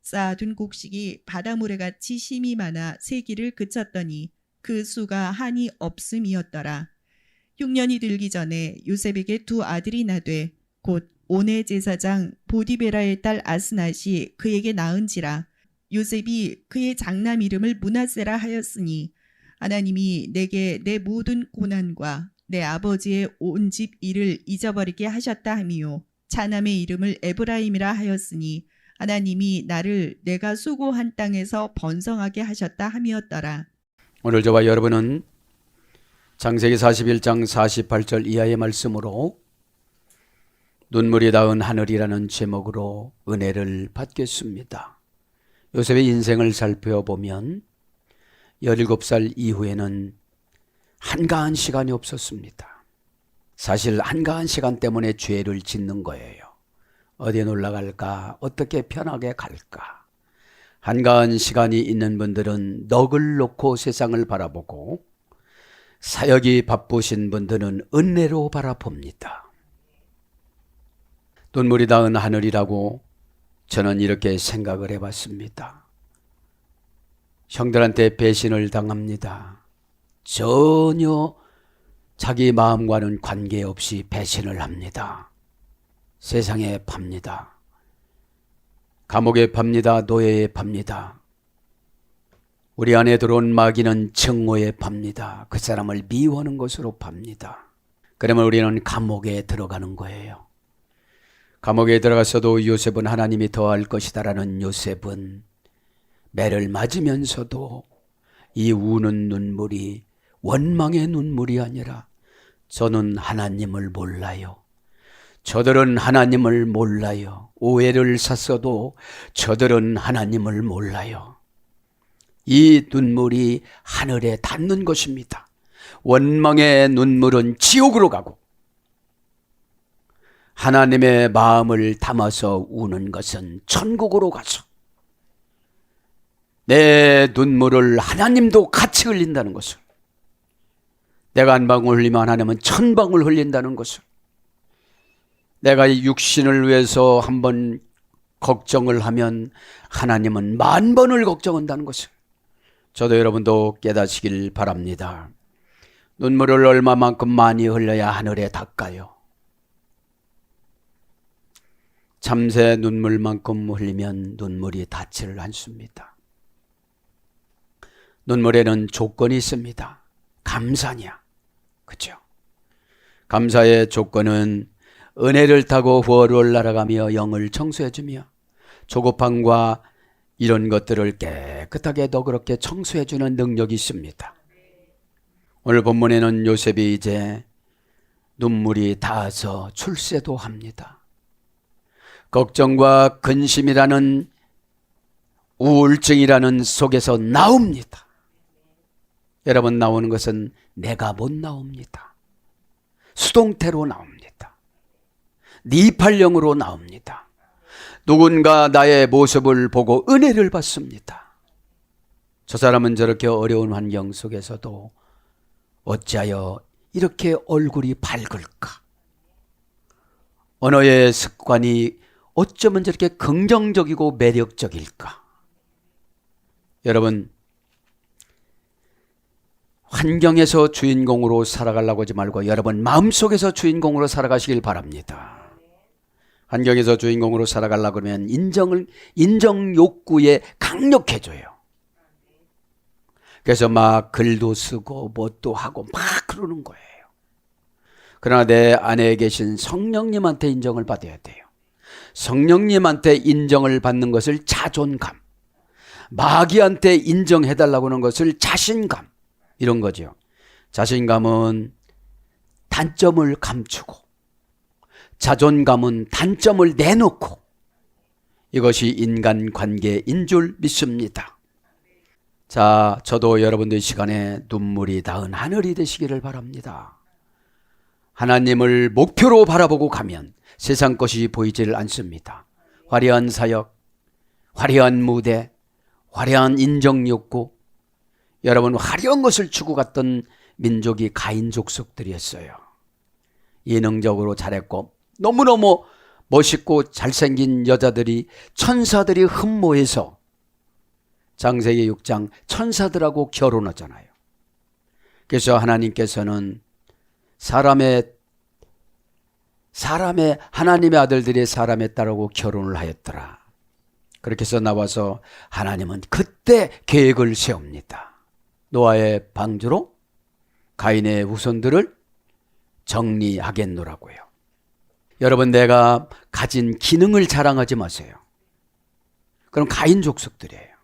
쌓아둔 곡식이 바닷모래같이 심이 많아 새기를 그쳤더니 그 수가 한이 없음이었더라. 흉년이 들기 전에 요셉에게 두 아들이 나되 곧 오네 제사장 보디베라의 딸 아스낫이 그에게 낳은지라. 요셉이 그의 장남 이름을 므낫세라 하였으니 하나님이 내게 내 모든 고난과 내 아버지의 온 집 일을 잊어버리게 하셨다 함이요 차남의 이름을 에브라임이라 하였으니 하나님이 나를 내가 수고한 땅에서 번성하게 하셨다 함이었더라. 오늘 저와 여러분은 창세기 41장 48절 이하의 말씀으로 눈물이 닿은 하늘이라는 제목으로 은혜를 받겠습니다. 요셉의 인생을 살펴보면 17살 이후에는 한가한 시간이 없었습니다. 사실 한가한 시간 때문에 죄를 짓는 거예요. 어디에 놀러 갈까? 어떻게 편하게 갈까? 한가한 시간이 있는 분들은 넋을 놓고 세상을 바라보고 사역이 바쁘신 분들은 은혜로 바라봅니다. 눈물이 닿은 하늘이라고 저는 이렇게 생각을 해봤습니다. 형들한테 배신을 당합니다. 전혀 자기 마음과는 관계없이 배신을 합니다. 세상에 팝니다. 감옥에 팝니다. 노예에 팝니다. 우리 안에 들어온 마귀는 증오에 팝니다. 그 사람을 미워하는 것으로 팝니다. 그러면 우리는 감옥에 들어가는 거예요. 감옥에 들어갔어도 요셉은 하나님이 더할 것이다라는 요셉은 매를 맞으면서도 이 우는 눈물이 원망의 눈물이 아니라 저는 하나님을 몰라요. 저들은 하나님을 몰라요. 오해를 샀어도 저들은 하나님을 몰라요. 이 눈물이 하늘에 닿는 것입니다. 원망의 눈물은 지옥으로 가고 하나님의 마음을 담아서 우는 것은 천국으로 가서 내 눈물을 하나님도 같이 흘린다는 것을, 내가 한 방울 흘리면 하나님은 천 방울 흘린다는 것을, 내가 육신을 위해서 한 번 걱정을 하면 하나님은 만 번을 걱정한다는 것을 저도 여러분도 깨닫시길 바랍니다. 눈물을 얼마만큼 많이 흘려야 하늘에 닿을까요? 참새 눈물만큼 흘리면 눈물이 닿지를 않습니다. 눈물에는 조건이 있습니다. 감사냐? 그렇죠? 감사의 조건은 은혜를 타고 후월을 날아가며 영을 청소해주며 조급함과 이런 것들을 깨끗하게 너그럽게 청소해주는 능력이 있습니다. 오늘 본문에는 요셉이 이제 눈물이 닿아서 출세도 합니다. 걱정과 근심이라는 우울증이라는 속에서 나옵니다. 여러분, 나오는 것은 내가 못 나옵니다. 수동태로 나옵니다. 니팔령으로 나옵니다. 누군가 나의 모습을 보고 은혜를 받습니다. 저 사람은 저렇게 어려운 환경 속에서도 어찌하여 이렇게 얼굴이 밝을까? 언어의 습관이 어쩌면 저렇게 긍정적이고 매력적일까? 여러분, 환경에서 주인공으로 살아가려고 하지 말고 여러분 마음속에서 주인공으로 살아가시길 바랍니다. 환경에서 주인공으로 살아가려고 하면 인정 욕구에 강력해져요. 그래서 막 글도 쓰고 뭣도 하고 막 그러는 거예요. 그러나 내 안에 계신 성령님한테 인정을 받아야 돼요. 성령님한테 인정을 받는 것을 자존감, 마귀한테 인정해달라고 하는 것을 자신감, 이런 거죠. 자신감은 단점을 감추고 자존감은 단점을 내놓고, 이것이 인간관계인 줄 믿습니다. 자, 저도 여러분들 시간에 눈물이 닿은 하늘이 되시기를 바랍니다. 하나님을 목표로 바라보고 가면 세상 것이 보이질 않습니다. 화려한 사역, 화려한 무대, 화려한 인정욕구, 여러분 화려한 것을 추구갔던 민족이 가인 족속들이었어요. 예능적으로 잘했고 너무너무 멋있고 잘생긴 여자들이 천사들이 흠모해서 창세기 6장 천사들하고 결혼하잖아요. 그래서 하나님께서는 하나님의 아들들이 사람의 딸하고 결혼을 하였더라. 그렇게 해서 나와서 하나님은 그때 계획을 세웁니다. 노아의 방주로 가인의 후손들을 정리하겠노라고요. 여러분, 내가 가진 기능을 자랑하지 마세요. 그럼 가인 족속들이에요.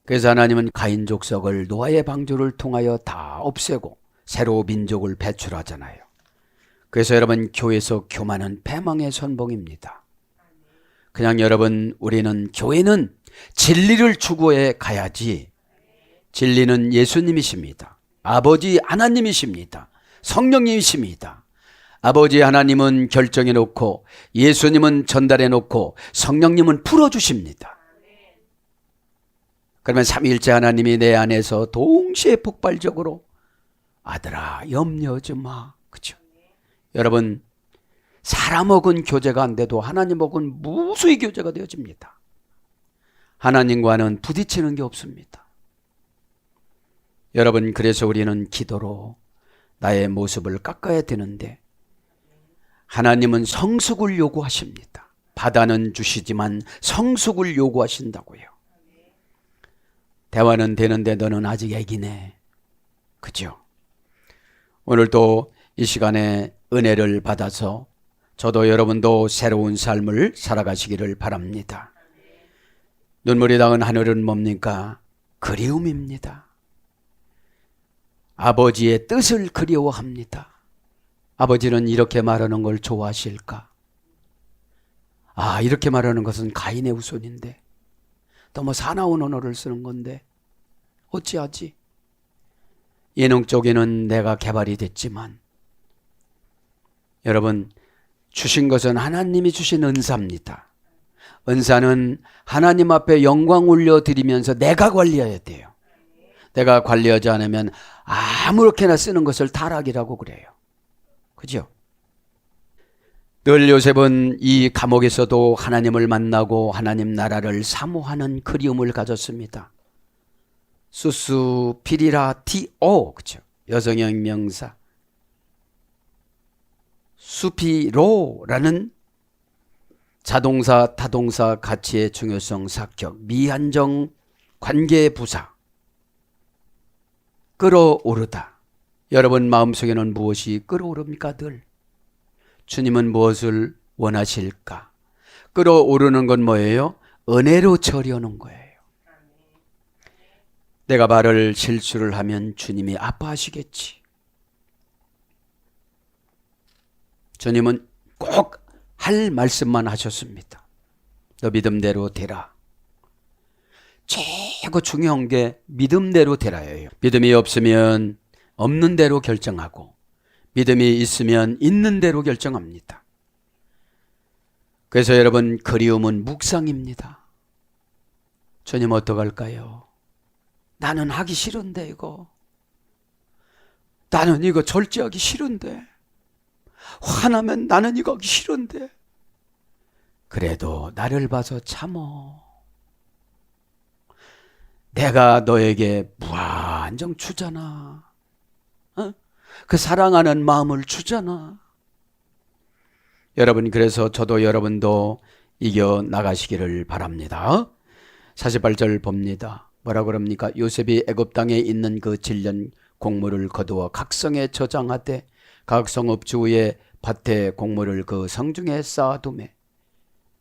그래서 하나님은 가인 족속을 노아의 방주를 통하여 다 없애고 새로 민족을 배출하잖아요. 그래서 여러분, 교회에서 교만은 패망의 선봉입니다. 그냥 여러분, 우리는 교회는 진리를 추구해 가야지. 진리는 예수님이십니다. 아버지 하나님이십니다. 성령님이십니다. 아버지 하나님은 결정해 놓고 예수님은 전달해 놓고 성령님은 풀어주십니다. 그러면 삼위일체 하나님이 내 안에서 동시에 폭발적으로 아들아 염려하지 마. 그렇죠? 여러분, 사람하고는 교제가 안 돼도 하나님하고는 무수히 교제가 되어집니다. 하나님과는 부딪히는 게 없습니다. 여러분, 그래서 우리는 기도로 나의 모습을 깎아야 되는데 하나님은 성숙을 요구하십니다. 바다는 주시지만 성숙을 요구하신다고요. 대화는 되는데 너는 아직 애기네. 그죠? 오늘도 이 시간에 은혜를 받아서 저도 여러분도 새로운 삶을 살아가시기를 바랍니다. 눈물이 닿은 하늘은 뭡니까? 그리움입니다. 아버지의 뜻을 그리워합니다. 아버지는 이렇게 말하는 걸 좋아하실까? 이렇게 말하는 것은 가인의 후손인데 너무 사나운 언어를 쓰는 건데 어찌하지? 예능 쪽에는 내가 개발이 됐지만 여러분, 주신 것은 하나님이 주신 은사입니다. 은사는 하나님 앞에 영광 올려드리면서 내가 관리해야 돼요. 내가 관리하지 않으면 아무렇게나 쓰는 것을 타락이라고 그래요. 그죠? 늘 요셉은 이 감옥에서도 하나님을 만나고 하나님 나라를 사모하는 그리움을 가졌습니다. 수수 피리라 티오, 그죠? 여성형 명사. 수피로라는 자동사, 타동사 가치의 중요성 사격, 미한정 관계 부사. 끌어오르다. 여러분 마음속에는 무엇이 끌어오릅니까? 늘 주님은 무엇을 원하실까? 끌어오르는 건 뭐예요? 은혜로 처리하는 거예요. 내가 말을 실수를 하면 주님이 아파하시겠지. 주님은 꼭 할 말씀만 하셨습니다. 너 믿음대로 되라. 최고 중요한 게 믿음대로 되라예요. 믿음이 없으면 없는 대로 결정하고 믿음이 있으면 있는 대로 결정합니다. 그래서 여러분, 그리움은 묵상입니다. 주님 어떡할까요? 나는 하기 싫은데 이거. 나는 이거 절제하기 싫은데. 화나면 나는 이거 하기 싫은데. 그래도 나를 봐서 참어. 내가 너에게 무한정 주잖아. 그 사랑하는 마음을 주잖아. 여러분, 그래서 저도 여러분도 이겨 나가시기를 바랍니다. 48절 봅니다. 뭐라 그럽니까? 요셉이 애굽 땅에 있는 그 질년 곡물을 거두어 각성에 저장하되 각 성읍 주위에 밭에 곡물을 그 성중에 쌓아두매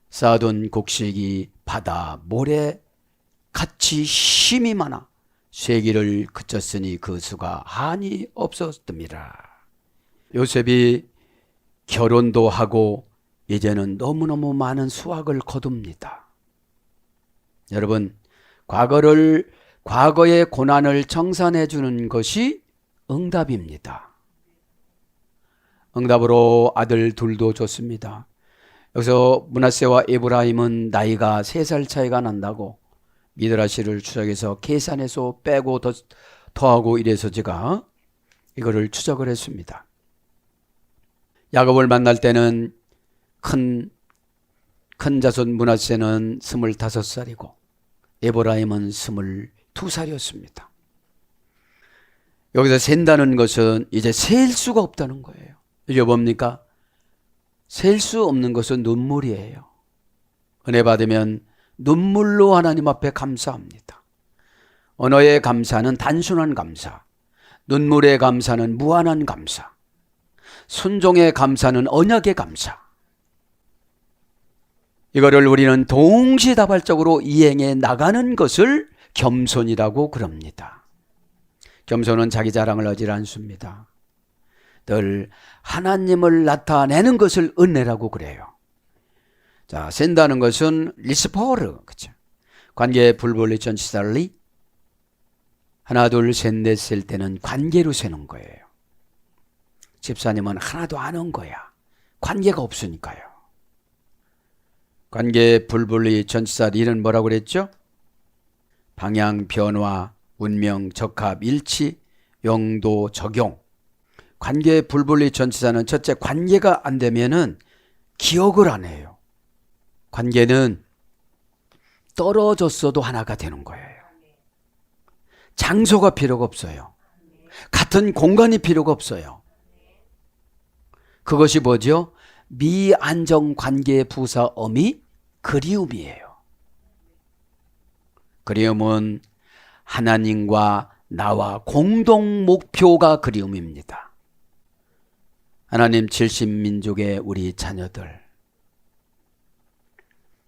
쌓아둔 곡식이 바다 모래 같이 힘이 많아 쇠기를 그쳤으니 그 수가 한이 없었습니다. 요셉이 결혼도 하고 이제는 너무너무 많은 수확을 거둡니다. 여러분, 과거의 고난을 청산해 주는 것이 응답입니다. 응답으로 아들 둘도 줬습니다. 여기서 므낫세와 에브라임은 나이가 3살 차이가 난다고 미드라시를 추적해서 계산해서 빼고 더하고 이래서 제가 이거를 추적을 했습니다. 야곱을 만날 때는 큰 자손 므낫세는 25살이고 에브라임은 22살이었습니다. 여기서 샌다는 것은 이제 셀 수가 없다는 거예요. 이게 뭡니까? 셀 수 없는 것은 눈물이에요. 은혜 받으면 눈물로 하나님 앞에 감사합니다. 언어의 감사는 단순한 감사, 눈물의 감사는 무한한 감사, 순종의 감사는 언약의 감사. 이거를 우리는 동시다발적으로 이행해 나가는 것을 겸손이라고 그럽니다. 겸손은 자기 자랑을 하지 않습니다. 늘 하나님을 나타내는 것을 은혜라고 그래요. 자, 센다는 것은 리스포르, 그죠? 관계의 불벌리 전치살리. 하나, 둘, 셋, 넷 셀 때는 관계로 세는 거예요. 집사님은 하나도 안 온 거야. 관계가 없으니까요. 관계의 불분리 전치살리는 뭐라고 그랬죠? 방향, 변화, 운명, 적합, 일치, 용도, 적용. 관계의 불분리 전치사는 첫째, 관계가 안 되면은 기억을 안 해요. 관계는 떨어졌어도 하나가 되는 거예요. 장소가 필요가 없어요. 같은 공간이 필요가 없어요. 그것이 뭐죠? 미안정 관계의 부사 어미 그리움이에요. 그리움은 하나님과 나와 공동 목표가 그리움입니다. 하나님 70민족의 우리 자녀들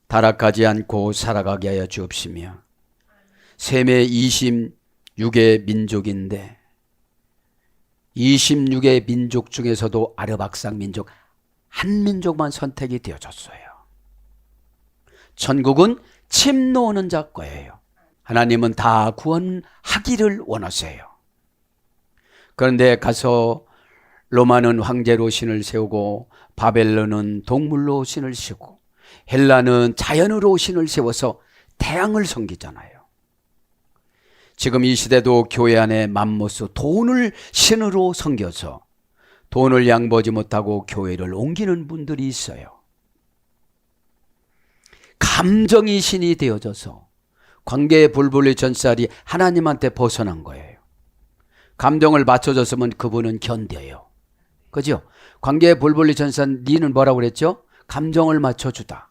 타락하지 않고 살아가게 하여 주옵시며, 셈의 26의 민족인데 26의 민족 중에서도 아르박상 민족 한 민족만 선택이 되어졌어요. 천국은 침 놓는 자 거예요. 하나님은 다 구원하기를 원하세요. 그런데 가서 로마는 황제로 신을 세우고 바벨론은 동물로 신을 세우고 헬라는 자연으로 신을 세워서 태양을 섬기잖아요. 지금 이 시대도 교회 안에 맘모스 돈을 신으로 섬겨서 돈을 양보하지 못하고 교회를 옮기는 분들이 있어요. 감정이 신이 되어져서 관계의 불분리 전살이 하나님한테 벗어난 거예요. 감정을 맞춰줬으면 그분은 견뎌요. 그죠? 관계의 불분리 전살 니는 뭐라고 그랬죠? 감정을 맞춰주다.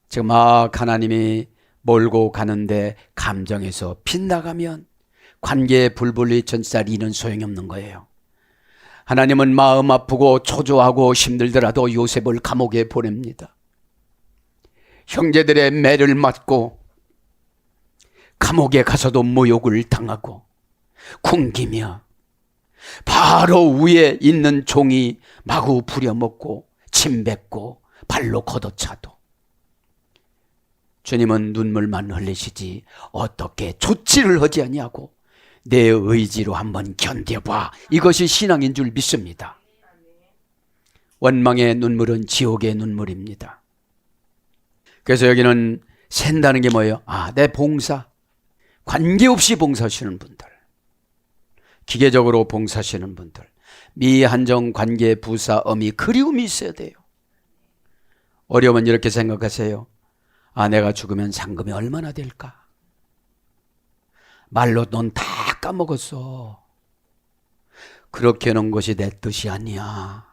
지금 막 하나님이 몰고 가는데 감정에서 빗나가면 관계의 불분리 전살 이는 소용이 없는 거예요. 하나님은 마음 아프고 초조하고 힘들더라도 요셉을 감옥에 보냅니다. 형제들의 매를 맞고 감옥에 가서도 모욕을 당하고 굶기며 바로 위에 있는 종이 마구 부려먹고 침 뱉고 발로 걷어차도 주님은 눈물만 흘리시지 어떻게 조치를 하지 아니하고 내 의지로 한번 견뎌봐. 이것이 신앙인 줄 믿습니다. 원망의 눈물은 지옥의 눈물입니다. 그래서 여기는 샌다는 게 뭐예요? 내 봉사, 관계없이 봉사하시는 분들, 기계적으로 봉사하시는 분들, 미한정 관계 부사 어미 그리움이 있어야 돼요. 어려우면 이렇게 생각하세요. 내가 죽으면 상금이 얼마나 될까? 말로 넌 다 까먹었어. 그렇게 하는 것이 내 뜻이 아니야.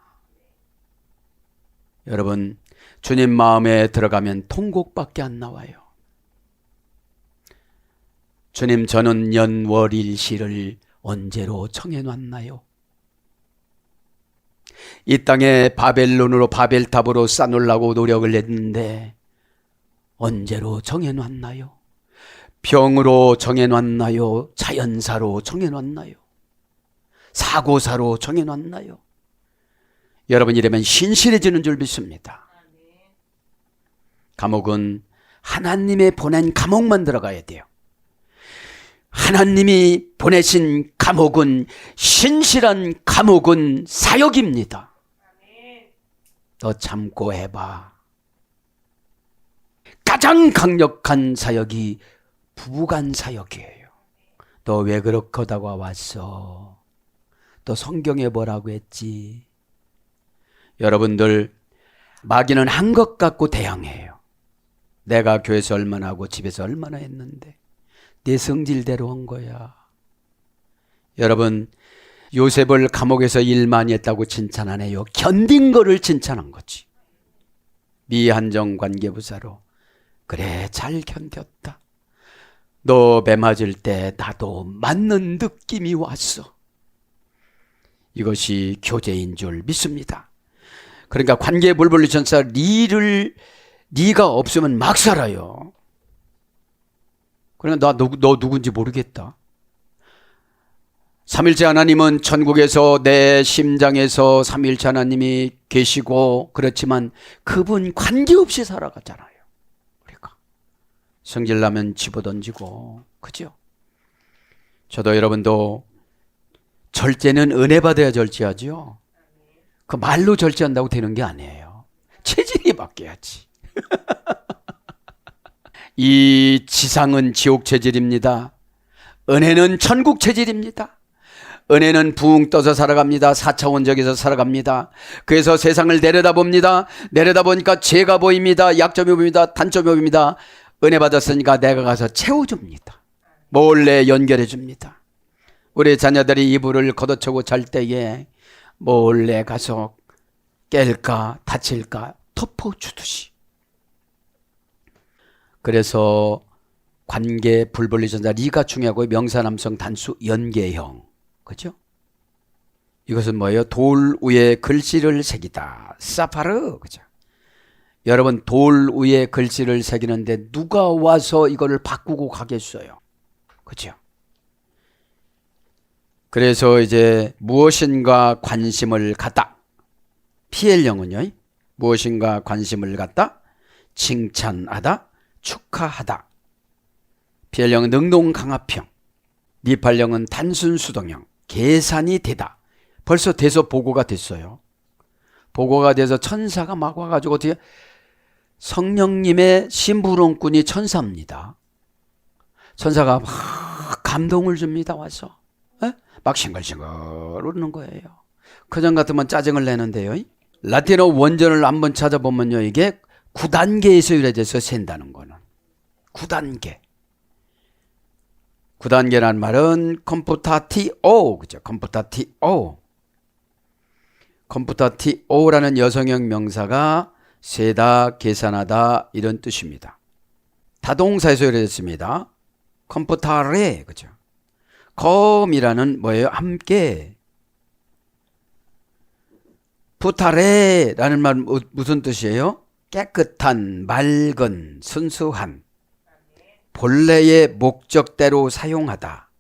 여러분, 주님 마음에 들어가면 통곡밖에 안 나와요. 주님, 저는 연월일시를 언제로 정해놨나요? 이 땅에 바벨론으로 바벨탑으로 쌓으려고 노력을 했는데 언제로 정해놨나요? 병으로 정해놨나요? 자연사로 정해놨나요? 사고사로 정해놨나요? 여러분, 이러면 신실해지는 줄 믿습니다. 감옥은 하나님의 보낸 감옥만 들어가야 돼요. 하나님이 보내신 감옥은 신실한 감옥은 사역입니다. 너 참고 해봐. 가장 강력한 사역이 부부간 사역이에요. 너 왜 그렇게 하다가 왔어? 또 성경에 뭐라고 했지? 여러분들, 마귀는 한 것 갖고 대항해요. 내가 교회에서 얼마나 하고 집에서 얼마나 했는데 내 성질대로 한 거야. 여러분, 요셉을 감옥에서 일 많이 했다고 칭찬 안 해요. 견딘 거를 칭찬한 거지. 미한정 관계부사로 그래 잘 견뎠다. 너 매 맞을 때 나도 맞는 느낌이 왔어. 이것이 교제인 줄 믿습니다. 그러니까 관계 불불리 전사 네가 없으면 막 살아요. 그러니까 너 누군지 모르겠다. 삼일째 하나님은 천국에서 내 심장에서 삼일째 하나님이 계시고 그렇지만 그분 관계없이 살아가잖아요. 그러니까 성질나면 집어던지고, 그죠? 저도 여러분도 절제는 은혜 받아야 절제하죠. 그 말로 절제한다고 되는 게 아니에요. 체질이 바뀌어야지. 이 지상은 지옥 체질입니다. 은혜는 천국 체질입니다. 은혜는 붕 떠서 살아갑니다. 4차원적에서 살아갑니다. 그래서 세상을 내려다봅니다. 내려다보니까 죄가 보입니다. 약점이 보입니다. 단점이 보입니다. 은혜 받았으니까 내가 가서 채워줍니다. 몰래 연결해줍니다. 우리 자녀들이 이불을 걷어차고 잘 때에 몰래 가서 깰까 다칠까 덮어주듯이. 그래서 관계 불분리 전자 리가 중요하고 명사남성 단수 연계형, 그죠? 이것은 뭐예요? 돌 위에 글씨를 새기다. 사파르, 그죠? 여러분, 돌 위에 글씨를 새기는데 누가 와서 이거를 바꾸고 가겠어요? 그죠? 그래서 이제 무엇인가 관심을 갖다. PL형은요, 무엇인가 관심을 갖다, 칭찬하다, 축하하다. PL형은 능동강압형, 니팔형은 단순수동형, 계산이 되다. 벌써 돼서 보고가 됐어요. 보고가 돼서 천사가 막 와가지고 어떻게 성령님의 심부름꾼이 천사입니다. 천사가 막 감동을 줍니다. 와서 막 싱글싱글 웃는 거예요. 그전 같으면 짜증을 내는데요. 라틴어 원전을 한번 찾아보면요, 이게 9단계에서 유래돼서 센다는 거는 9단계. 9단계란 말은 컴푸타티오, 그죠? 컴푸타티오. 컴푸타티오라는 여성형 명사가 세다, 계산하다 이런 뜻입니다. 다동사에서 유래됐습니다. 컴푸타레, 그죠? 컴이라는 뭐예요? 함께. 푸타레라는 말 무슨 뜻이에요? 깨끗한, 맑은, 순수한. 본래의 목적대로 사용하다.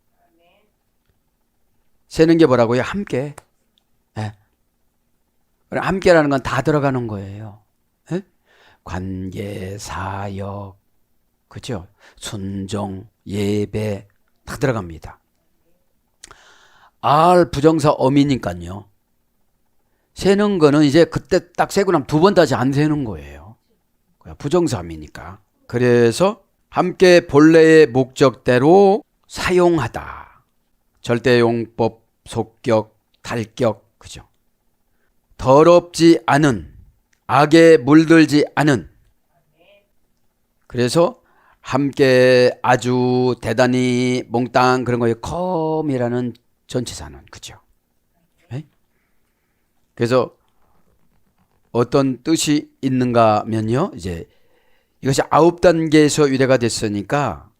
세는 게 뭐라고요? 함께. 네. 함께라는 건 다 들어가는 거예요. 네? 관계, 사역, 그죠? 순종, 예배 다 들어갑니다. 알 부정사 어미니까요. 세는 거는 이제 그때 딱 세고 나면 두 번 다시 안 세는 거예요. 부정사미니까. 그래서 함께 본래의 목적대로 사용하다. 절대용법, 속격, 달격, 그죠? 더럽지 않은, 악에 물들지 않은. 그래서 함께 아주 대단히 몽땅 그런 거예요. 컴이라는 전치사는, 그죠? 네? 그래서 어떤 뜻이 있는가 하면요, 이제 이것이 9단계에서 유래가 됐으니까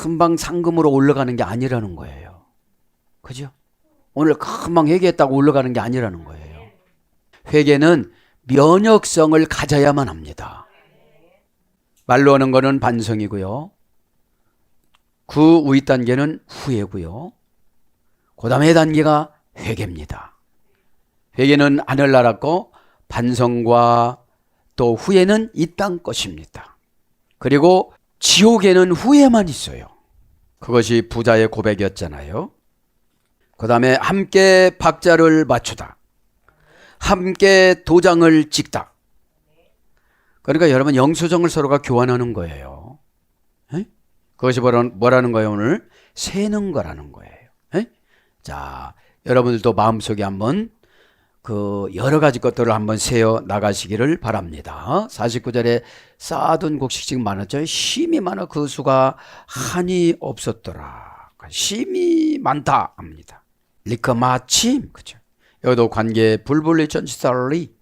금방 상금으로 올라가는 게 아니라는 거예요. 그죠? 오늘 금방 회개했다고 올라가는 게 아니라는 거예요. 회개는 면역성을 가져야만 합니다. 말로 하는 거는 반성이고요. 그 우위 단계는 후회고요. 그 다음에 단계가 회개입니다. 회개는 하늘 나라 거, 반성과 또 후회는 이 땅 것입니다. 그리고 지옥에는 후회만 있어요. 그것이 부자의 고백이었잖아요. 그 다음에 함께 박자를 맞추다. 함께 도장을 찍다. 그러니까 여러분 영수증을 서로가 교환하는 거예요. 에? 그것이 뭐라는 거예요? 오늘 세는 거라는 거예요. 에? 자, 여러분들도 마음속에 한번 그 여러 가지 것들을 한번 세어 나가시기를 바랍니다. 49절에 쌓아둔 곡식이 많았죠. 심이 많아 그 수가 한이 없었더라. 심이 많다 합니다. 리커 마침, 그죠? 여기도 관계 불불리 전치살리,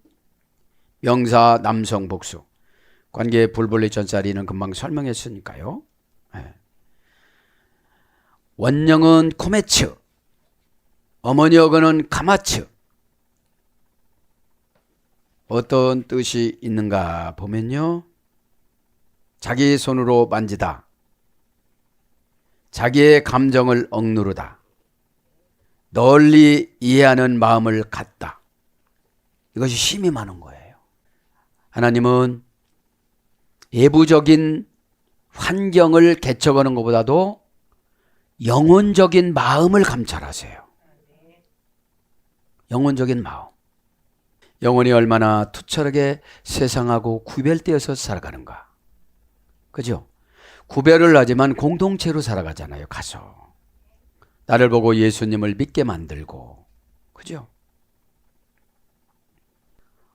명사 남성 복수. 관계 불불리 전치살리는 금방 설명했으니까요. 네. 원형은 코메츠, 어머니 어거는 가마츠. 어떤 뜻이 있는가 보면요, 자기 손으로 만지다, 자기의 감정을 억누르다, 널리 이해하는 마음을 갖다. 이것이 심이 많은 거예요. 하나님은 외부적인 환경을 개척하는 것보다도 영혼적인 마음을 감찰하세요. 영혼적인 마음. 영혼이 얼마나 투철하게 세상하고 구별되어서 살아가는가. 그죠? 구별을 하지만 공동체로 살아가잖아요. 가서 나를 보고 예수님을 믿게 만들고. 그죠?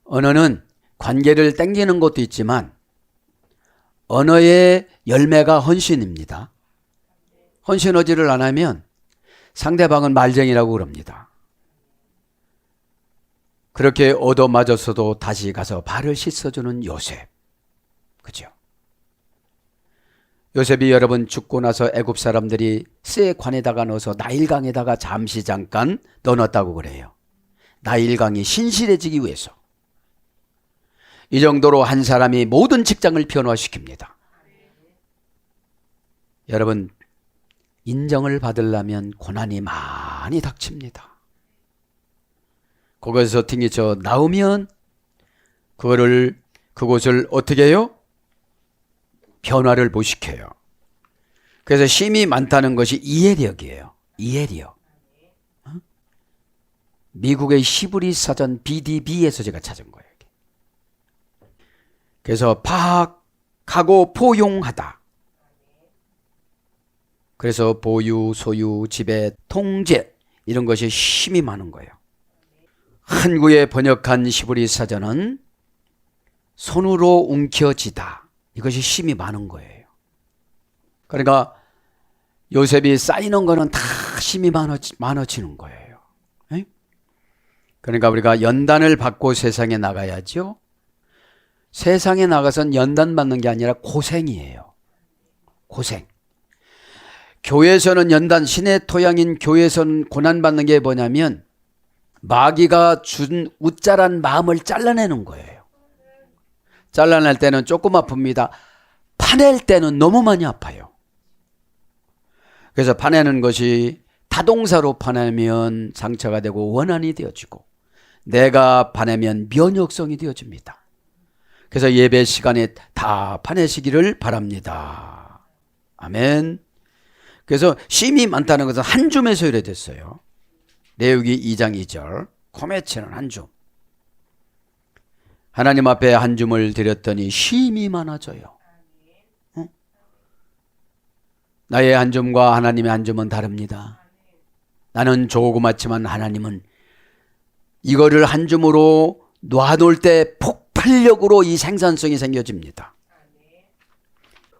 언어는 관계를 땡기는 것도 있지만 언어의 열매가 헌신입니다. 헌신하지를 안 하면 상대방은 말쟁이라고 그럽니다. 그렇게 얻어맞았어도 다시 가서 발을 씻어주는 요셉. 그죠? 요셉이 여러분 죽고 나서 애굽 사람들이 쇠 관에다가 넣어서 나일강에다가 잠깐 넣어놨다고 그래요. 나일강이 신실해지기 위해서. 이 정도로 한 사람이 모든 직장을 변화시킵니다. 여러분, 인정을 받으려면 고난이 많이 닥칩니다. 거기서 튕기쳐 나오면 그곳을 어떻게 해요? 변화를 못 시켜요. 그래서 심이 많다는 것이 이해력이에요. 이해력. 미국의 히브리 사전 BDB에서 제가 찾은 거예요. 그래서 파악하고 포용하다. 그래서 보유, 소유, 지배, 통제 이런 것이 힘이 많은 거예요. 한국에 번역한 히브리 사전은 손으로 움켜쥐다. 이것이 힘이 많은 거예요. 그러니까 요셉이 쌓이는 거는 다 힘이 많아지는 거예요. 그러니까 우리가 연단을 받고 세상에 나가야죠. 세상에 나가선 연단 받는 게 아니라 고생이에요. 고생. 교회에서는 연단, 신의 토양인 교회에서는 고난받는 게 뭐냐면 마귀가 준 웃자란 마음을 잘라내는 거예요. 잘라낼 때는 조금 아픕니다. 파낼 때는 너무 많이 아파요. 그래서 파내는 것이 타동사로 파내면 상처가 되고 원한이 되어지고, 내가 파내면 면역성이 되어집니다. 그래서 예배 시간에 다 파내시기를 바랍니다. 아멘. 그래서 심이 많다는 것은 한 줌에서 이래됐어요. 레위기 2장 2절, 코메치는 한 줌. 하나님 앞에 한 줌을 드렸더니 심이 많아져요. 나의 한 줌과 하나님의 한 줌은 다릅니다. 나는 조그맣지만 하나님은 이거를 한 줌으로 놔놓을 때 폭발력으로 이 생산성이 생겨집니다.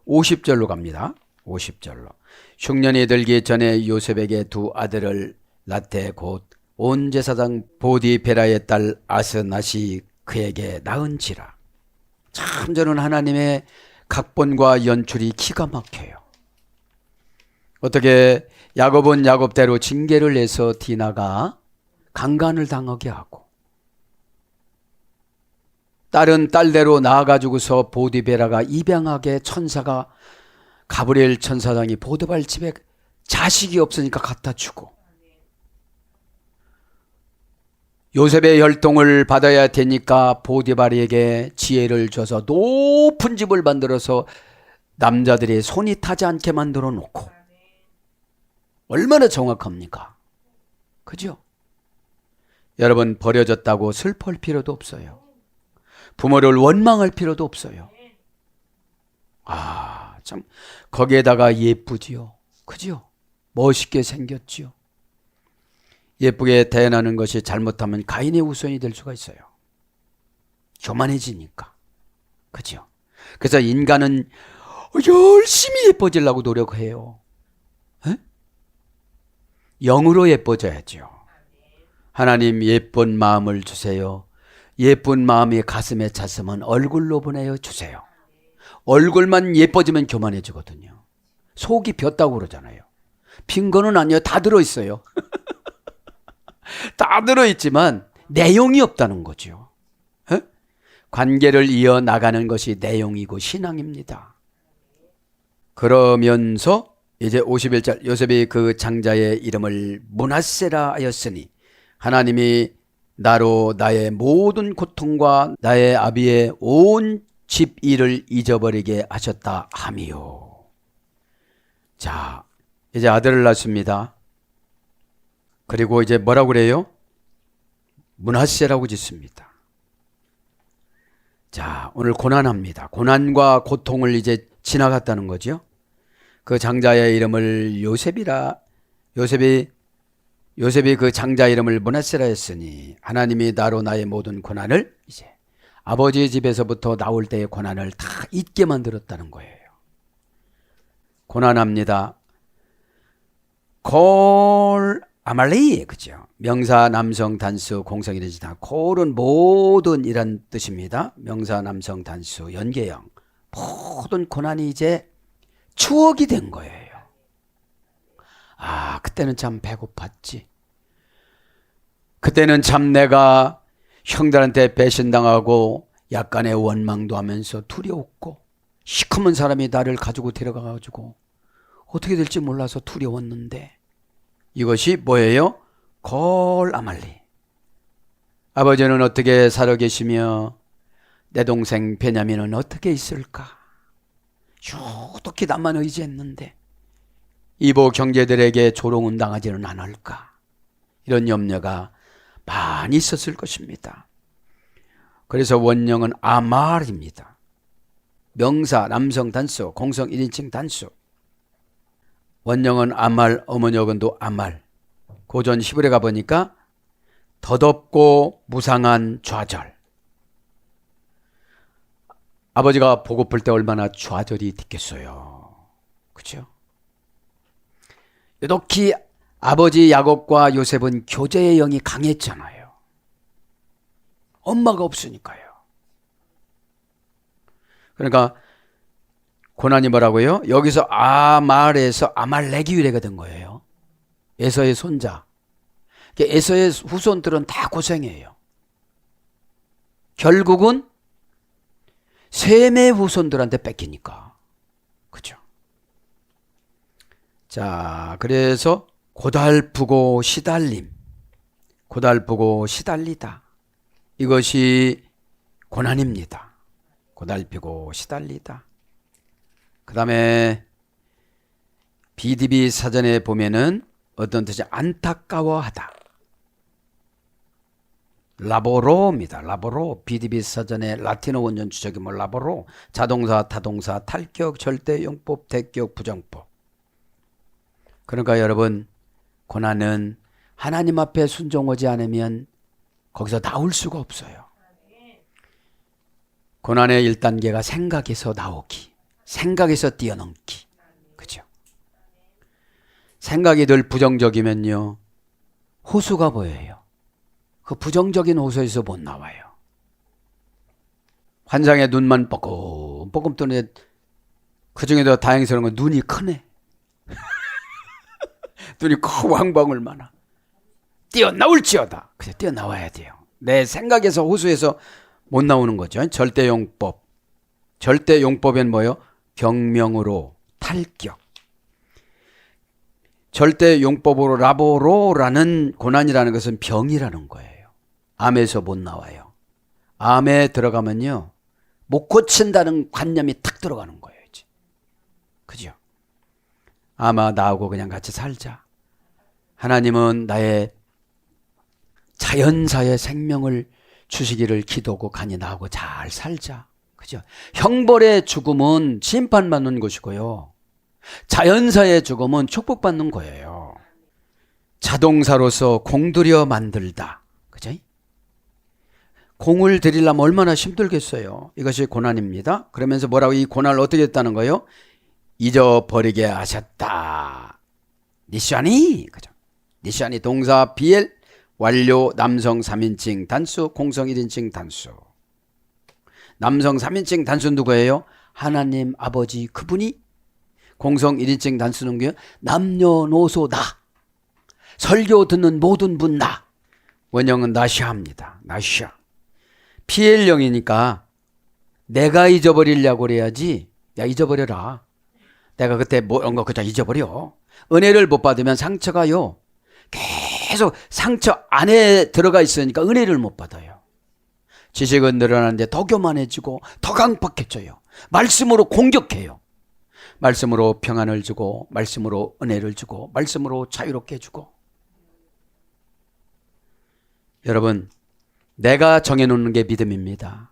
50절로 갑니다. 50절로. 흉년이 들기 전에 요셉에게 두 아들을 낳되 곧 온 제사장 보디베라의 딸 아스낫이 그에게 낳은지라. 참 저는 하나님의 각본과 연출이 기가 막혀요. 어떻게 야곱은 야곱대로 징계를 내서 디나가 강간을 당하게 하고, 딸은 딸대로 낳아가지고서 보디베라가 입양하게 천사가 가브리엘 천사장이 보드발 집에 자식이 없으니까 갖다 주고, 요셉의 혈통을 받아야 되니까 보디발에게 지혜를 줘서 높은 집을 만들어서 남자들이 손이 타지 않게 만들어 놓고. 얼마나 정확합니까? 그죠? 여러분, 버려졌다고 슬퍼할 필요도 없어요. 부모를 원망할 필요도 없어요. 아, 참 거기에다가 예쁘지요. 그죠? 멋있게 생겼지요. 예쁘게 태어나는 것이 잘못하면 가인의 후손이 될 수가 있어요. 교만해지니까. 그죠? 그래서 인간은 열심히 예뻐지려고 노력해요. 에? 영으로 예뻐져야죠. 하나님 예쁜 마음을 주세요. 예쁜 마음이 가슴에 찼으면 얼굴로 보내어 주세요. 얼굴만 예뻐지면 교만해지거든요. 속이 폈다고 그러잖아요. 빈 거는 아니에요. 다 들어있어요. 다 들어있지만 내용이 없다는 거죠. 에? 관계를 이어나가는 것이 내용이고 신앙입니다. 그러면서 이제 51절 요셉이 그 장자의 이름을 므낫세라 하였으니 하나님이 나로 나의 모든 고통과 나의 아비의 온 집 일을 잊어버리게 하셨다 하미요. 자, 이제 아들을 낳습니다. 그리고 이제 뭐라고 그래요? 므낫세라고 짓습니다. 자, 오늘 고난합니다. 고난과 고통을 이제 지나갔다는 거죠. 그 장자의 이름을 요셉이 그 장자 이름을 므낫세라 했으니 하나님이 나로 나의 모든 고난을 이제 아버지의 집에서부터 나올 때의 고난을 다 잊게 만들었다는 거예요. 고난합니다. 콜 아말리, 그죠? 명사 남성 단수 공성이래지다. 콜은 모든 이란 뜻입니다. 명사 남성 단수 연계형. 모든 고난이 이제 추억이 된 거예요. 아, 그때는 참 배고팠지. 그때는 참 내가 형들한테 배신당하고 약간의 원망도 하면서 두려웠고 시커먼 사람이 나를 가지고 데려가가지고 어떻게 될지 몰라서 두려웠는데 이것이 뭐예요? 콜 아말리. 아버지는 어떻게 살아계시며 내 동생 베냐민은 어떻게 있을까? 유독히 나만 의지했는데 이보 경제들에게 조롱은 당하지는 않을까? 이런 염려가 많이 있었을 것입니다. 그래서 원형은 아말입니다. 명사 남성 단수 공성 1인칭 단수. 원형은 아말, 어머니어근도 아말. 고전 히브리에 가보니까 덧없고 무상한 좌절. 아버지가 보고플 때 얼마나 좌절이 됐겠어요. 그렇죠? 유독히 아버지 야곱과 요셉은 교제의 영이 강했잖아요. 엄마가 없으니까요. 그러니까 고난이 뭐라고요? 여기서 아말에서 아말렉이 유래가 된 거예요. 에서의 손자. 에서의 후손들은 다 고생해요. 결국은 셈의 후손들한테 뺏기니까. 그죠? 자, 그래서 고달프고 시달림, 고달프고 시달리다. 이것이 고난입니다. 고달피고 시달리다. 그 다음에 BDB 사전에 보면은 어떤 뜻이 안타까워하다. 라보로입니다. 라보로. BDB 사전에 라틴어 원전 주석이 뭐 라보로. 자동사, 타동사, 탈격, 절대, 용법, 대격, 부정법. 그러니까 여러분 고난은 하나님 앞에 순종하지 않으면 거기서 나올 수가 없어요. 고난의 1단계가 생각에서 나오기, 생각에서 뛰어넘기. 그죠? 생각이 늘 부정적이면요 호수가 보여요. 그 부정적인 호수에서 못 나와요. 환상에 눈만 뻐끔뻐끔 뜨는데 그 중에도 다행스러운 건 눈이 크네. 눈이 크고 한 방울 많아. 뛰어나올지어다. 그래, 뛰어나와야 돼요. 내 생각에서 호수에서 못 나오는 거죠. 절대용법. 절대용법엔 뭐예요? 병명으로 탈격. 절대용법으로 라보로라는 고난이라는 것은 병이라는 거예요. 암에서 못 나와요. 암에 들어가면요 못 고친다는 관념이 탁 들어가는 거예요. 이제. 그죠? 아마 나하고 그냥 같이 살자. 하나님은 나의 자연사의 생명을 주시기를 기도하고 간이 나하고 잘 살자. 그죠? 형벌의 죽음은 심판받는 것이고요. 자연사의 죽음은 축복받는 거예요. 자동사로서 공들여 만들다. 그죠? 공을 들이려면 얼마나 힘들겠어요. 이것이 고난입니다. 그러면서 뭐라고 이 고난을 어떻게 했다는 거예요? 잊어버리게 하셨다. 니샤니. 그죠? 니샤니 동사 비엘 완료 남성 3인칭 단수 공성 1인칭 단수. 남성 3인칭 단수 누구예요? 하나님 아버지 그분이. 공성 1인칭 단수는 게 남녀노소 나. 설교 듣는 모든 분 나. 원형은 나샤입니다. 나샤. PL형이니까 내가 잊어버리려고 그래야지. 야 잊어버려라. 내가 그때 뭐런 거 그냥 잊어버려. 은혜를 못 받으면 상처가요. 계속 상처 안에 들어가 있으니까 은혜를 못 받아요. 지식은 늘어나는데 더 교만해지고 더 강팍해져요. 말씀으로 공격해요. 말씀으로 평안을 주고 말씀으로 은혜를 주고 말씀으로 자유롭게 해주고. 여러분 내가 정해놓는 게 믿음입니다.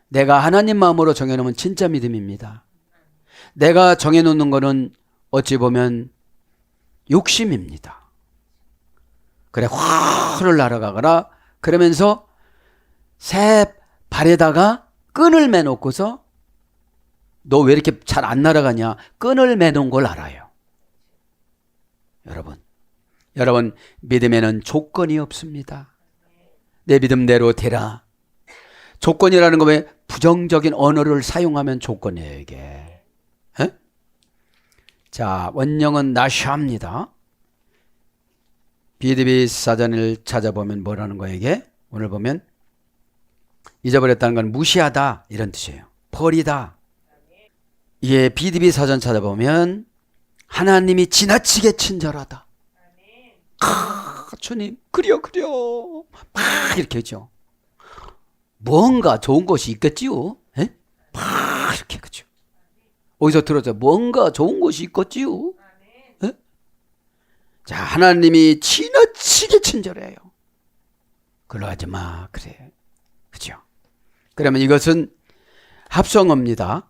내가 하나님 마음으로 정해놓으면 진짜 믿음입니다. 내가 정해놓는 거는 어찌 보면 욕심입니다. 그래 화를 날아가거라 그러면서 새 발에다가 끈을 매놓고서 너 왜 이렇게 잘 안 날아가냐? 끈을 매놓은 걸 알아요. 여러분 믿음에는 조건이 없습니다. 내 믿음대로 되라. 조건이라는 거 왜 부정적인 언어를 사용하면 조건이에요 이게. 에? 자 원형은 나샤입니다. BDB 사전을 찾아보면 뭐라는 거예요 이게? 오늘 보면 잊어버렸다는 건 무시하다 이런 뜻이에요. 버리다. 이게 BDB 사전 찾아보면 하나님이 지나치게 친절하다. 주님 그려 막 이렇게 했죠. 뭔가 좋은 것이 있겠지요. 에? 막 이렇게 그죠. 어디서 들었죠? 뭔가 좋은 것이 있겠지요. 에? 자 하나님이 지나치게 친절해요. 그걸로 하지 마 그래. 그죠? 그러면 이것은 합성어입니다.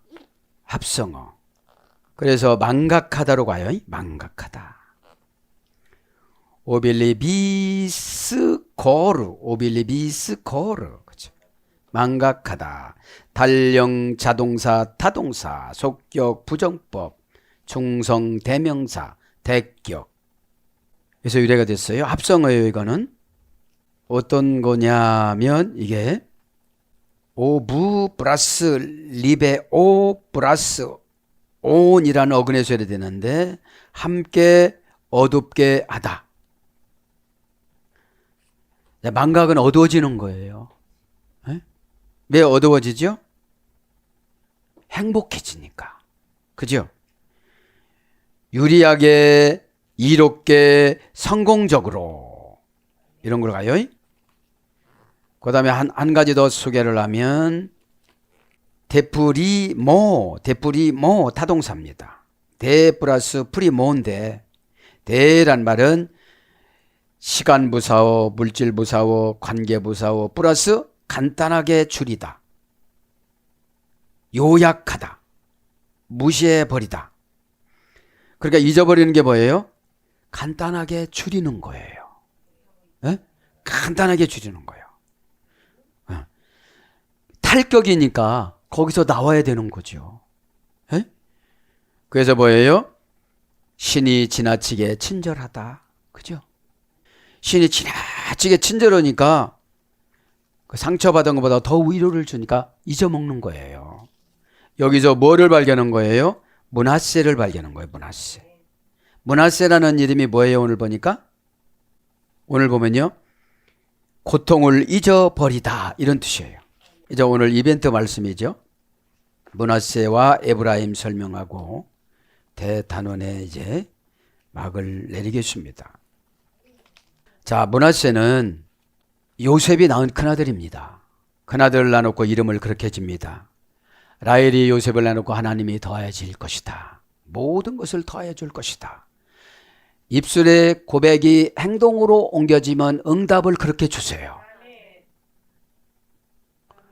합성어. 그래서 망각하다로 가요. 망각하다. 오빌리비스코르, 오빌리비스코르, 그죠? 망각하다. 단령 자동사, 타동사, 속격, 부정법, 충성, 대명사, 대격. 그래서 유래가 됐어요. 합성어예요. 이거는 어떤 거냐면 이게 오부 플러스 리베 오 플러스 온이라는 어근에서 해야 되는데 함께 어둡게 하다. 망각은 어두워지는 거예요. 에? 왜 어두워지죠? 행복해지니까. 그죠? 유리하게, 이롭게, 성공적으로 이런 걸로 가요. 그 다음에 한 가지 더 소개를 하면 데프리모 타동사입니다. 데 플러스 프리모인데 대란 말은 시간 무사오, 물질 무사오, 관계 무사오 플러스 간단하게 줄이다. 요약하다. 무시해버리다. 그러니까 잊어버리는 게 뭐예요? 간단하게 줄이는 거예요. 에? 간단하게 줄이는 거예요. 탈격이니까 거기서 나와야 되는 거죠. 에? 그래서 뭐예요? 신이 지나치게 친절하다. 그죠? 신이 지나치게 친절하니까 그 상처받은 것보다 더 위로를 주니까 잊어먹는 거예요. 여기서 뭐를 발견한 거예요? 므낫세를 발견한 거예요. 므낫세라는 이름이 뭐예요? 오늘 보니까? 오늘 보면요. 고통을 잊어버리다 이런 뜻이에요. 이제 오늘 이벤트 말씀이죠. 므낫세와 에브라임 설명하고 대단원에 이제 막을 내리겠습니다. 자, 므낫세는 요셉이 낳은 큰아들입니다. 큰아들을 낳아놓고 이름을 그렇게 집니다. 라헬이 요셉을 낳아놓고 하나님이 더해질 것이다. 모든 것을 더해 줄 것이다. 입술의 고백이 행동으로 옮겨지면 응답을 그렇게 주세요.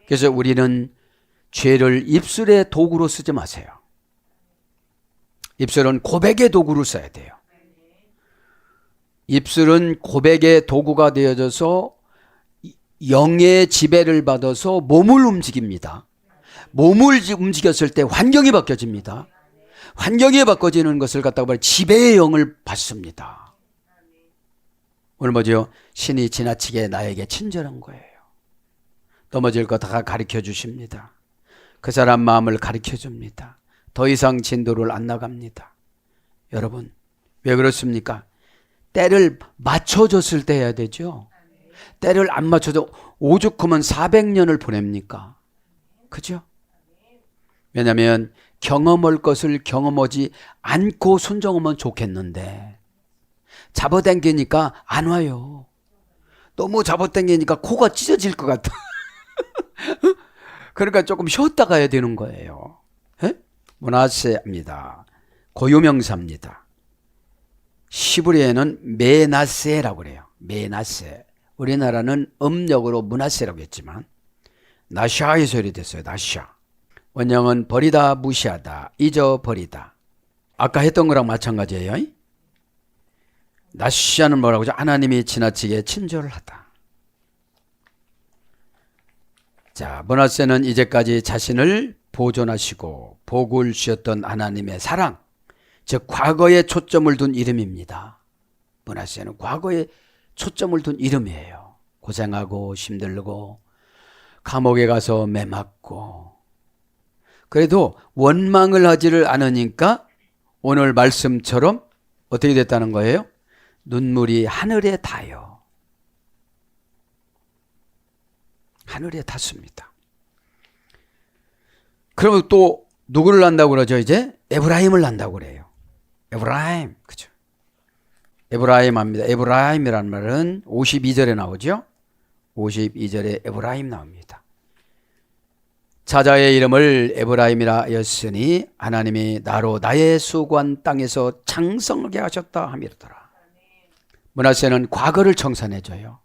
그래서 우리는 죄를 입술의 도구로 쓰지 마세요. 입술은 고백의 도구로 써야 돼요. 입술은 고백의 도구가 되어져서 영의 지배를 받아서 몸을 움직입니다. 몸을 움직였을 때 환경이 바뀌어집니다. 환경이 바꿔지는 것을 갖다가 말해 지배의 영을 받습니다. 오늘 뭐죠? 신이 지나치게 나에게 친절한 거예요. 넘어질 거 다 가르쳐 주십니다. 그 사람 마음을 가르쳐 줍니다. 더 이상 진도를 안 나갑니다. 여러분, 왜 그렇습니까? 때를 맞춰줬을 때 해야 되죠. 때를 안 맞춰도 오죽하면 400년을 보냅니까? 그죠? 왜냐하면 경험할 것을 경험하지 않고 순종하면 좋겠는데 잡아당기니까 안 와요. 너무 잡아당기니까 코가 찢어질 것 같아. 그러니까 조금 쉬었다 가야 되는 거예요. 므낫세입니다. 고유명사입니다. 시브리에는 메나세라고 그래요. 메나세. 우리나라는 음력으로 므낫세라고 했지만 나샤에서 이랬어요. 나샤. 원형은 버리다, 무시하다, 잊어버리다. 아까 했던 거랑 마찬가지예요. 나샤는 뭐라고 하죠? 하나님이 지나치게 친절하다. 자, 므낫세는 이제까지 자신을 보존하시고 복을 주셨던 하나님의 사랑, 즉 과거에 초점을 둔 이름입니다. 므낫세는 과거에 초점을 둔 이름이에요. 고생하고 힘들고 감옥에 가서 매 맞고 그래도 원망을 하지를 않으니까 오늘 말씀처럼 어떻게 됐다는 거예요? 눈물이 하늘에 닿아요. 하늘에 닿습니다. 그러면 또 누구를 난다고 그러죠? 이제 에브라임을 난다고 그래요. 에브라임, 그죠? 에브라임 합니다. 에브라임이라는 말은 52절에 나오죠? 52절에 에브라임 나옵니다. 자자의 이름을 에브라임이라 하였으니 하나님이 나로 나의 수고한 땅에서 장성하게 하셨다 하미로더라. 므낫세는 과거를 청산해줘요.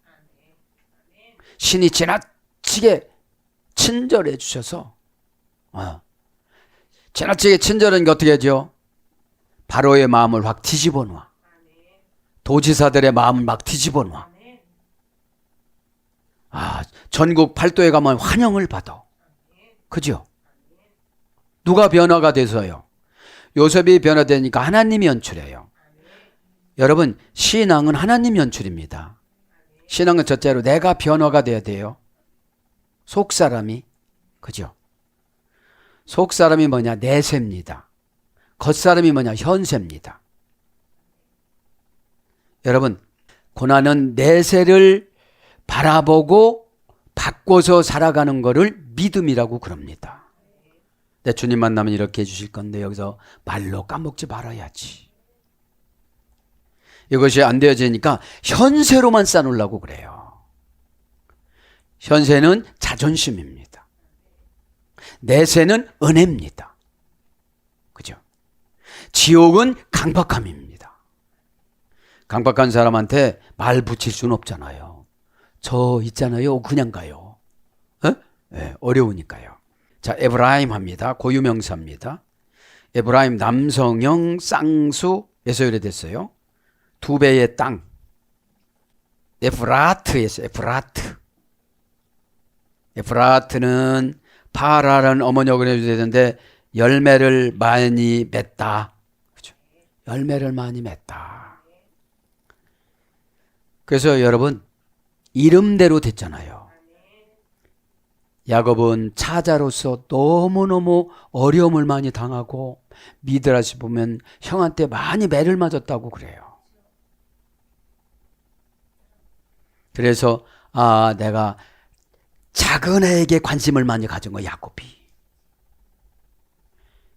신이 지나치게 친절해 주셔서 지나치게 친절한 게 어떻게 하죠? 바로의 마음을 확 뒤집어 놓아. 도지사들의 마음을 막 뒤집어 놓아. 전국 팔도에 가면 환영을 받아. 그죠? 누가 변화가 돼서요? 요셉이 변화되니까 하나님이 연출해요. 여러분, 신앙은 하나님 연출입니다. 신앙은 첫째로 내가 변화가 돼야 돼요. 속사람이, 그죠? 속사람이 뭐냐? 내세입니다. 겉사람이 뭐냐? 현세입니다. 여러분, 고난은 내세를 바라보고 바꿔서 살아가는 것을 믿음이라고 그럽니다. 내 주님 만나면 이렇게 해주실 건데 여기서 말로 까먹지 말아야지. 이것이 안 되어지니까 현세로만 쌓으려고 그래요. 현세는 자존심입니다. 내세는 은혜입니다. 그죠? 지옥은 강박함입니다. 강박한 사람한테 말 붙일 수는 없잖아요. 저 있잖아요. 그냥 가요. 네, 어려우니까요. 자, 에브라임 합니다. 고유명사입니다. 에브라임 남성형 쌍수에서 유래됐어요. 두 배의 땅. 에프라트에서 에프라트. 에프라트는 파라라는 어머니역을 해줘야 되는데 열매를 많이 맺다. 그렇죠? 열매를 많이 맺다. 그래서 여러분 이름대로 됐잖아요. 야곱은 차자로서 너무너무 어려움을 많이 당하고 미드라시 보면 형한테 많이 매를 맞았다고 그래요. 그래서 내가 작은 애에게 관심을 많이 가진 거야, 야곱이.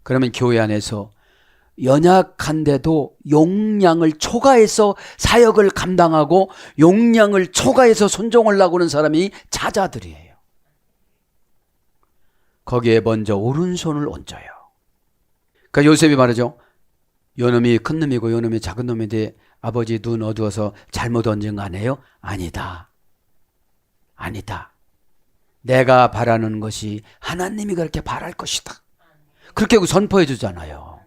그러면 교회 안에서 연약한데도 용량을 초과해서 사역을 감당하고 용량을 초과해서 순종하려고 하는 사람이 차자들이에요. 거기에 먼저 오른손을 얹어요. 그러니까 요셉이 말하죠. 요놈이 큰 놈이고 요놈이 작은 놈인데 아버지 눈 어두워서 잘못 얹은 거 아니에요? 아니다. 아니다. 내가 바라는 것이 하나님이 그렇게 바랄 것이다. 그렇게 선포해 주잖아요.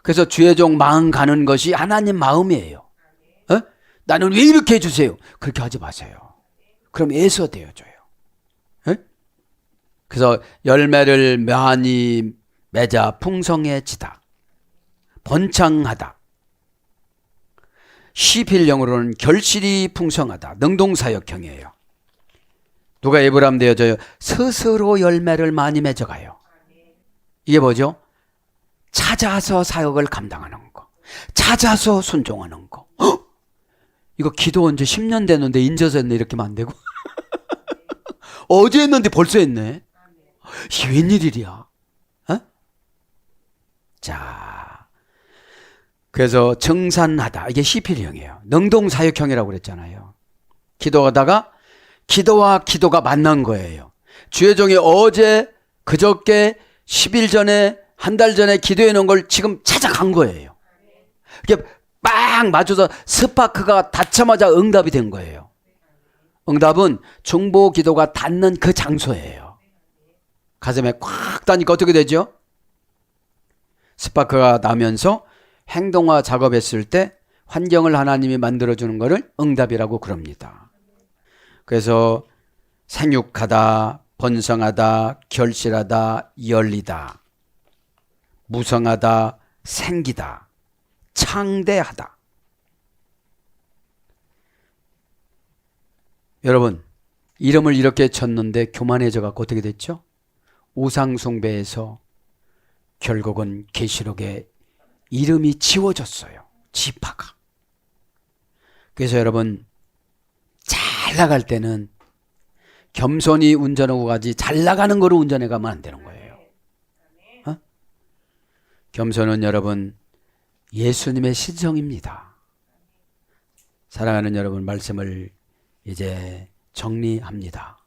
그래서 주의 종 마음 가는 것이 하나님 마음이에요. 나는 왜 이렇게 해주세요? 그렇게 하지 마세요. 그럼 애서되어져요. 예? 그래서 열매를 많이 맺어 풍성해지다, 번창하다. 시필령으로는 결실이 풍성하다, 능동사역형이에요. 누가 예불하면 되어져요? 스스로 열매를 많이 맺어가요. 이게 뭐죠? 찾아서 사역을 감당하는 거, 찾아서 순종하는 거. 헉! 이거 기도한 지 10년 됐는데 인져서 했네 이렇게 하면 안 되고 어제 했는데 벌써 했네. 이게 웬일이야? 어? 자, 그래서 정산하다, 이게 시필형이에요. 능동사역형이라고 그랬잖아요. 기도하다가 기도와 기도가 만난 거예요. 주의 종이 어제, 그저께, 10일 전에, 한 달 전에 기도해 놓은 걸 지금 찾아간 거예요. 이게 빵 맞춰서 스파크가 닿자마자 응답이 된 거예요. 응답은 중보 기도가 닿는 그 장소예요. 가슴에 꽉 닿으니까 어떻게 되죠? 스파크가 나면서 행동화 작업했을 때 환경을 하나님이 만들어주는 것을 응답이라고 그럽니다. 그래서 생육하다, 번성하다, 결실하다, 열리다, 무성하다, 생기다, 창대하다. 여러분, 이름을 이렇게 쳤는데 교만해져 갖고 어떻게 됐죠? 우상숭배에서 결국은 계시록에 이름이 지워졌어요. 지파가. 그래서 여러분, 잘 나갈 때는 겸손히 운전하고 가지 잘 나가는 거로 운전해 가면 안 되는 거예요. 어? 겸손은 여러분 예수님의 시정입니다. 사랑하는 여러분, 말씀을 이제 정리합니다.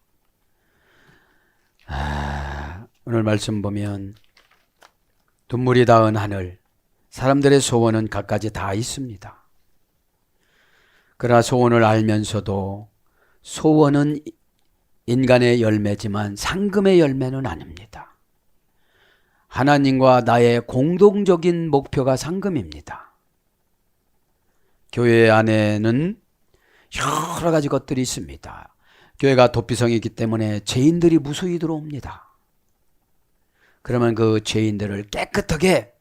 오늘 말씀 보면 눈물이 닿은 하늘, 사람들의 소원은 갖가지 다 있습니다. 그러나 소원을 알면서도 소원은 인간의 열매지만 상금의 열매는 아닙니다. 하나님과 나의 공동적인 목표가 상금입니다. 교회 안에는 여러 가지 것들이 있습니다. 교회가 도피성이기 때문에 죄인들이 무수히 들어옵니다. 그러면 그 죄인들을 깨끗하게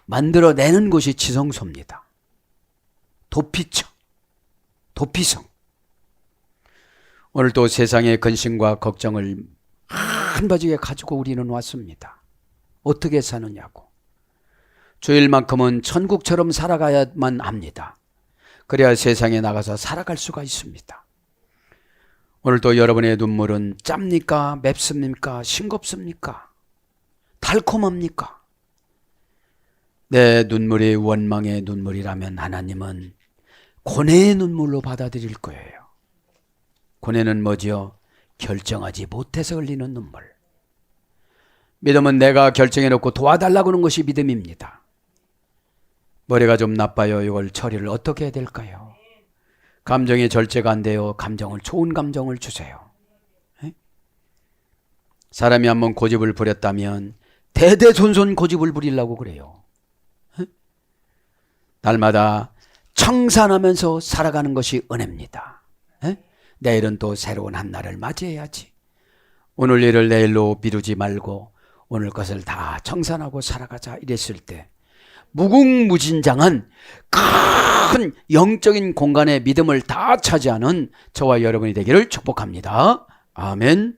만들어내는 곳이 지성소입니다. 도피처, 도피성. 오늘 또 세상의 근심과 걱정을 한 바지에 가지고 우리는 왔습니다. 어떻게 사느냐고. 주일만큼은 천국처럼 살아가야만 합니다. 그래야 세상에 나가서 살아갈 수가 있습니다. 오늘도 여러분의 눈물은 짭니까? 맵습니까? 싱겁습니까? 달콤합니까? 내 눈물이 원망의 눈물이라면 하나님은 고뇌의 눈물로 받아들일 거예요. 고뇌는 뭐지요? 결정하지 못해서 흘리는 눈물. 믿음은 내가 결정해놓고 도와달라고 하는 것이 믿음입니다. 머리가 좀 나빠요. 이걸 처리를 어떻게 해야 될까요? 감정이 절제가 안 돼요. 감정을, 좋은 감정을 주세요. 에? 사람이 한번 고집을 부렸다면 대대손손 고집을 부리려고 그래요. 에? 날마다 청산하면서 살아가는 것이 은혜입니다. 에? 내일은 또 새로운 한 날을 맞이해야지. 오늘 일을 내일로 미루지 말고 오늘 것을 다 청산하고 살아가자 이랬을 때 무궁무진장한 큰 영적인 공간의 믿음을 다 차지하는 저와 여러분이 되기를 축복합니다. 아멘.